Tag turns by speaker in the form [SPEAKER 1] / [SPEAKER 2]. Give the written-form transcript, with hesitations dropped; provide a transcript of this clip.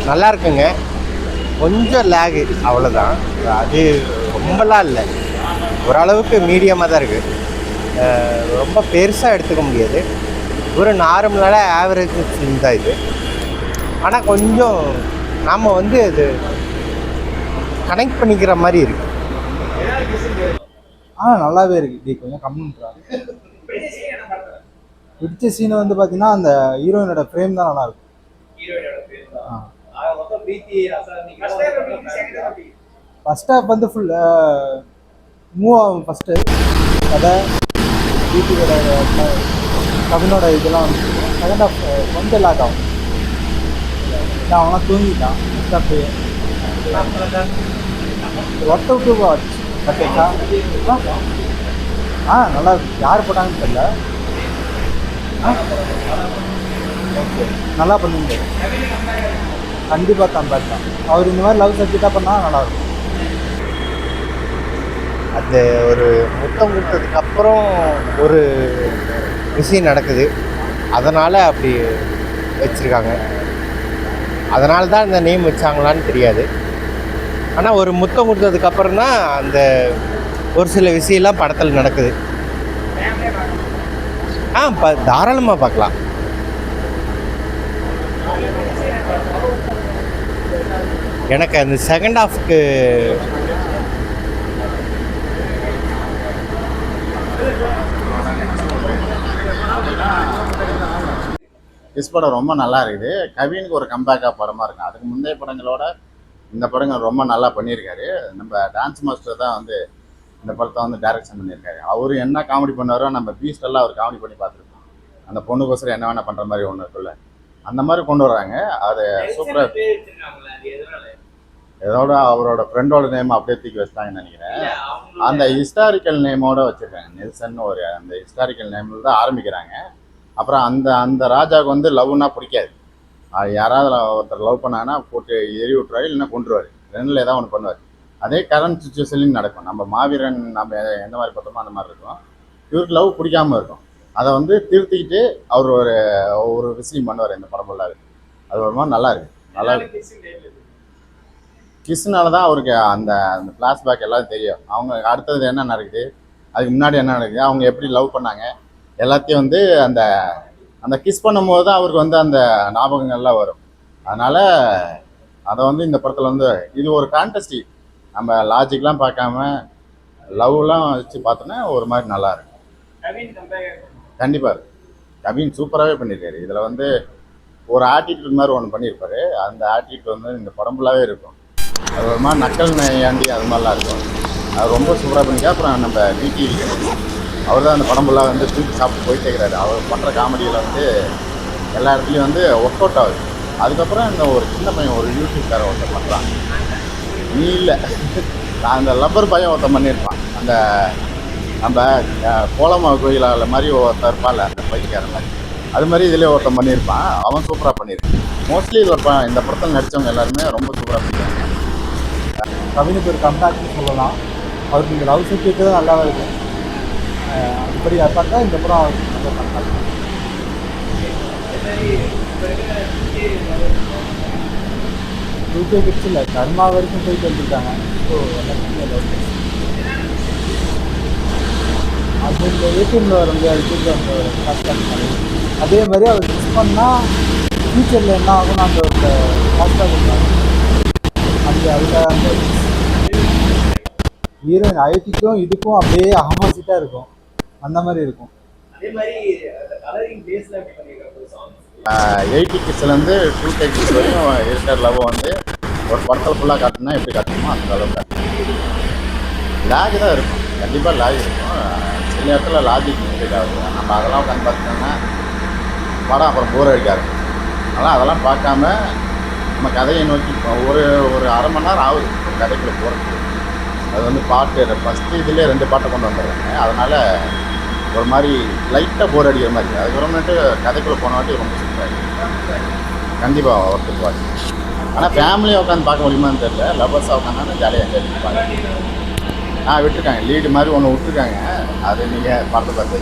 [SPEAKER 1] நல்லா இருக்குங்க. கொஞ்சம் லேகு அவ்வளோதான். அது ரொம்பலாம் இல்லை, ஓரளவுக்கு மீடியமாக தான் இருக்குது. ரொம்ப பெருசாக எடுத்துக்க முடியாது. ஒரு நார்மலான ஆவரேஜ் ஃபிலிம் தான் இது. ஆனால் கொஞ்சம் நாம் வந்து அது கனெக்ட் பண்ணிக்கிற மாதிரி இருக்குது.
[SPEAKER 2] நல்லாவே இருக்குது. இது கொஞ்சம் கம்மின்றாங்க. பிடிச்ச சீன் வந்து பார்த்தீங்கன்னா அந்த ஹீரோயினோட ஃப்ரேம் தான் நல்லாயிருக்கும். ஃபர்ஸ்ட் ஹாஃப் வந்து ஃபுல் மூவ் ஆகும். ஃபஸ்ட்டு கதை பிடியோட கவினோட இதெல்லாம் வந்து செகண்ட் ஹாஃப் கொஞ்சம் லேக் ஆகும். அவங்களாம் தூங்கிட்டான் first half. Work out to watch. ஓகேக்கா. நல்லா இருக்கு. யார் போட்டாங்கன்னு தெரியல. ஓகே, நல்லா பண்ணுங்க. கண்டிப்பாக கம்பேக் தான். அவர் இந்த மாதிரி லவ் சப்ஜெக்டாக பண்ணால் நல்லாயிருக்கும்.
[SPEAKER 1] அந்த ஒரு முத்தம் கொடுத்ததுக்கப்புறம் ஒரு விஷயம் நடக்குது, அதனால் அப்படி வச்சுருக்காங்க. அதனால தான் இந்த நேம் வச்சாங்களான்னு தெரியாது. ஆனால் ஒரு முத்தம் கொடுத்ததுக்கப்புறம் தான் அந்த ஒரு சில விஷயம்லாம் படத்தில் நடக்குது. தாராளமாக பார்க்கலாம். எனக்கு அந்த செகண்ட் ஹாஃப்க்கு
[SPEAKER 3] கிஸ் படம் ரொம்ப நல்லா இருக்குது. கவினுக்கு ஒரு கம்பேக்காக படமாக இருக்கும். அதுக்கு முந்தைய படங்களோட இந்த படங்கள் ரொம்ப நல்லா பண்ணியிருக்காரு. நம்ம டான்ஸ் மாஸ்டர் தான் வந்து இந்த படத்தை வந்து டைரக்ஷன் பண்ணியிருக்காரு. அவர் என்ன காமெடி பண்ணாரோ நம்ம பீஸ்டெல்லாம் அவர் காமெடி பண்ணி பார்த்துருக்கோம். அந்த பொண்ணுக்கோசரம் என்ன வேணால் பண்ணுற மாதிரி ஒன்று இருக்குல்ல, அந்த மாதிரி கொண்டு வராங்க. அது சூப்பராக. இதோட அவரோட ஃப்ரெண்டோட நேம் அப்படியே தூக்கி வச்சிட்டாங்கன்னு நினைக்கிறேன். அந்த ஹிஸ்டாரிக்கல் நேமோட வச்சுருக்காங்க. நெல்சன் ஒரு அந்த ஹிஸ்டாரிக்கல் நேமில் தான் ஆரம்பிக்கிறாங்க. அப்புறம் அந்த அந்த ராஜாவுக்கு வந்து லவ்னா பிடிக்காது. யாராவது ஒருத்தர் லவ் பண்ணாங்கன்னா போட்டு எரி விட்டுருவாரு, இல்லைன்னா கொண்டுருவார். ரெண்டில் ஏதாவது ஒன்று பண்ணுவார். அதே கரண்ட் சுச்சுவேஷன்லையும் நடக்கும். நம்ம மாவீரன் நம்ம எந்த மாதிரி பார்த்தோமோ அந்த மாதிரி இருக்கும். இவருக்கு லவ் பிடிக்காமல் இருக்கும். அதை வந்து திருத்திக்கிட்டு அவர் ஒரு விஷயம் பண்ணுவார் இந்த படம் ஃபுல்லாக. அது ஒரு மாதிரி நல்லா இருக்கு. நல்லா இருக்கு. கிஸ்னால தான் அவருக்கு அந்த அந்த ஃப்ளாஷ்பேக் எல்லாம் தெரியும். அவங்க அடுத்தது என்ன நடக்குது, அதுக்கு முன்னாடி என்ன நடக்குது, அவங்க எப்படி லவ் பண்ணாங்க எல்லாத்தையும் வந்து அந்த அந்த கிஸ் பண்ணும்போது தான் அவருக்கு வந்து அந்த ஞாபகங்கள்லாம் வரும். அதனால் அதை வந்து இந்த படத்தில் வந்து இது ஒரு ஃபேண்டஸ்டி. நம்ம லாஜிக்லாம் பார்க்காம லவ்லாம் வச்சு பார்த்தோன்னா ஒரு மாதிரி நல்லா இருக்கும். கண்டிப்பாக கவின் சூப்பராகவே பண்ணியிருக்காரு. இதில் வந்து ஒரு ஆட்டிடியூட் மாதிரி ஒன்று பண்ணியிருப்பாரு. அந்த ஆட்டிடியூட் வந்து இந்த படம் ஃபுல்லாகவே இருக்கும். அது ஒரு மாதிரி நக்கல் நையாண்டி அது மாதிரிலாம் இருக்கும். அது ரொம்ப சூப்பராக பண்ணியிருக்காரு. அப்புறம் நம்ம விடிவி அவர் தான் அந்த படம் ஃபுல்லாக வந்து தூக்கி சாப்பிட்டு போயிட்டே இருக்கிறாரு. அவர் பண்ணுற காமெடியில் வந்து எல்லா இடத்துலையும் வந்து ஒர்க் அவுட் ஆகுது. அதுக்கப்புறம் இந்த ஒரு சின்ன பையன் ஒரு யூடியூப்கார ஒருத்தர் பண்ணுறான். நீ இல்லை, நான் அந்த லப்பர் பையன் ஒருத்தன் பண்ணியிருப்பான். அந்த நம்ம கோலமாவு கோயிலால் மாதிரி ஒருத்தர் இருப்பான்ல, அந்த பைக்கார மாதிரி, அது மாதிரி இதிலே ஒருத்தன் பண்ணியிருப்பான். அவன் சூப்பராக பண்ணியிருக்கான். மோஸ்ட்லி இந்த படத்தில் நடித்தவங்க எல்லாருமே ரொம்ப சூப்பராக பண்ணியிருக்காங்க.
[SPEAKER 2] கவினுக்கு ஒரு கம்பேக்னு சொல்லலாம். அவருக்கு இந்த லவ் சப்ஜெக்ட் தான் நல்லா இருக்கும். அப்படி பார்த்தா இந்த படம் அவருக்கு நல்லா பண்ணலாம். கிட்ஸ் இல்லை, கர்மா வரைக்கும் போயிட்டு வந்துருக்காங்க. ஸோ எல்லாத்துக்குமே லவ் அது இந்த ஏடிஎம்ல வர முடியாது. அதே மாதிரி அவர் மிஸ் பண்ணால் ஃபியூச்சரில் என்ன ஆகும்னு அந்த ஒரு காஸ்டாக கொடுத்தாங்க. அந்த அதுக்காக அந்த ஹீரோயின் ஐடிக்கும் இதுக்கும் அப்படியே ஆப்போசிட்டாக இருக்கும். அந்த மாதிரி இருக்கும்.
[SPEAKER 3] 80 கிட்ஸ்லேருந்து 2K கிட்ஸ் வரைக்கும் இருக்கிற லவ் வந்து ஒரு படத்தில் ஃபுல்லாக காட்டணும்னா எப்படி காட்டணுமோ அந்த அளவு காட்டணும். லேக் தான் இருக்கும், கண்டிப்பாக லேக் இருக்கும். சில இடத்துல லாஜிக் மிஸ்டேக் ஆகுது. நம்ம அதெல்லாம் உட்காந்து பார்த்தோம்னா படம் அப்புறம் போர் அடிக்காது. அதெல்லாம் பார்க்காம நம்ம கதையை நோக்கி ஒரு அரை மணி நேரம் ஆகுது கதைக்குள்ளே போகிறதுக்கு. அது வந்து பாட்டு ஃபஸ்ட்டு இதுலேயே 2 பாட்டை கொண்டு வந்துடுறாங்க. அதனால் ஒரு மாதிரி லைட்டாக போர் அடிக்கிற மாதிரி இருக்குது. அதுக்கப்புறமேட்டு கதைக்குள்ளே போன வாட்டி ரொம்ப சூப்பராக இருக்குது. கண்டிப்பாக ஒருத்தருக்கு வாட்சி. ஆனால் ஃபேமிலியாக உட்காந்து பார்க்க முடியுமான்னு தெரியல. லவ்வர்ஸாக உட்காந்தாலும் ஜாலியாக என்ஜாய் பண்ணி பார்க்க. விட்டுருக்காங்க லீடு மாதிரி ஒன்று விட்டுருக்காங்க. அது நீங்கள் பார்த்து